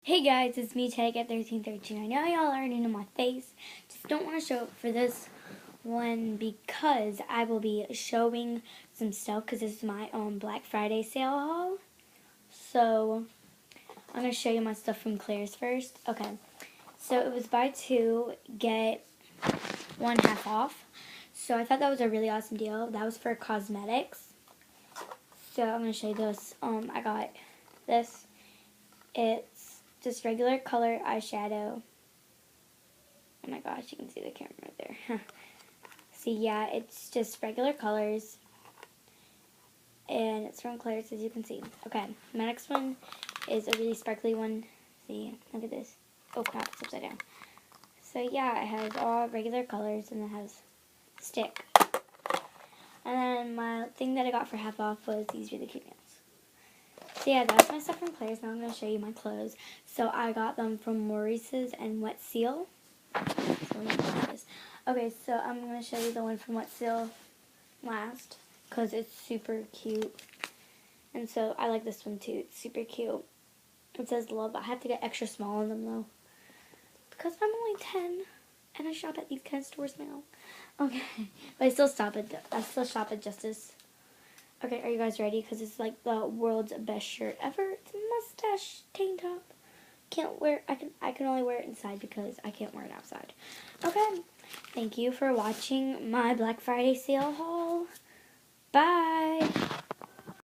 Hey guys, it's me, Tag at 1313. I know y'all already know my face. Just don't want to show it for this one because I will be showing some stuff because this is my Black Friday sale haul. So, I'm going to show you my stuff from Claire's first. Okay, so it was buy two, get one half off. So, I thought that was a really awesome deal. That was for cosmetics. So, I'm going to show you this. I got this. It's just regular color eyeshadow. Oh my gosh, you can see the camera right there. See, yeah, it's just regular colors. And it's from Claire's, as you can see. Okay, my next one is a really sparkly one. See, look at this. Oh crap, it's upside down. So yeah, it has all regular colors and it has stick. And then my thing that I got for half off was these really cute nails. So yeah, that's my stuff from Claire's. Now I'm going to show you my clothes. So I got them from Maurice's and Wet Seal. Okay, so I'm going to show you the one from Wet Seal last because it's super cute. And so I like this one too. It's super cute. It says love. I have to get extra small on them though because I'm only 10 and I shop at these kind of stores now. Okay, but I still shop at Justice. Okay, are you guys ready? Because it's like the world's best shirt ever. It's a mustache tank top. I can only wear it inside because I can't wear it outside. Okay, thank you for watching my Black Friday sale haul. Bye.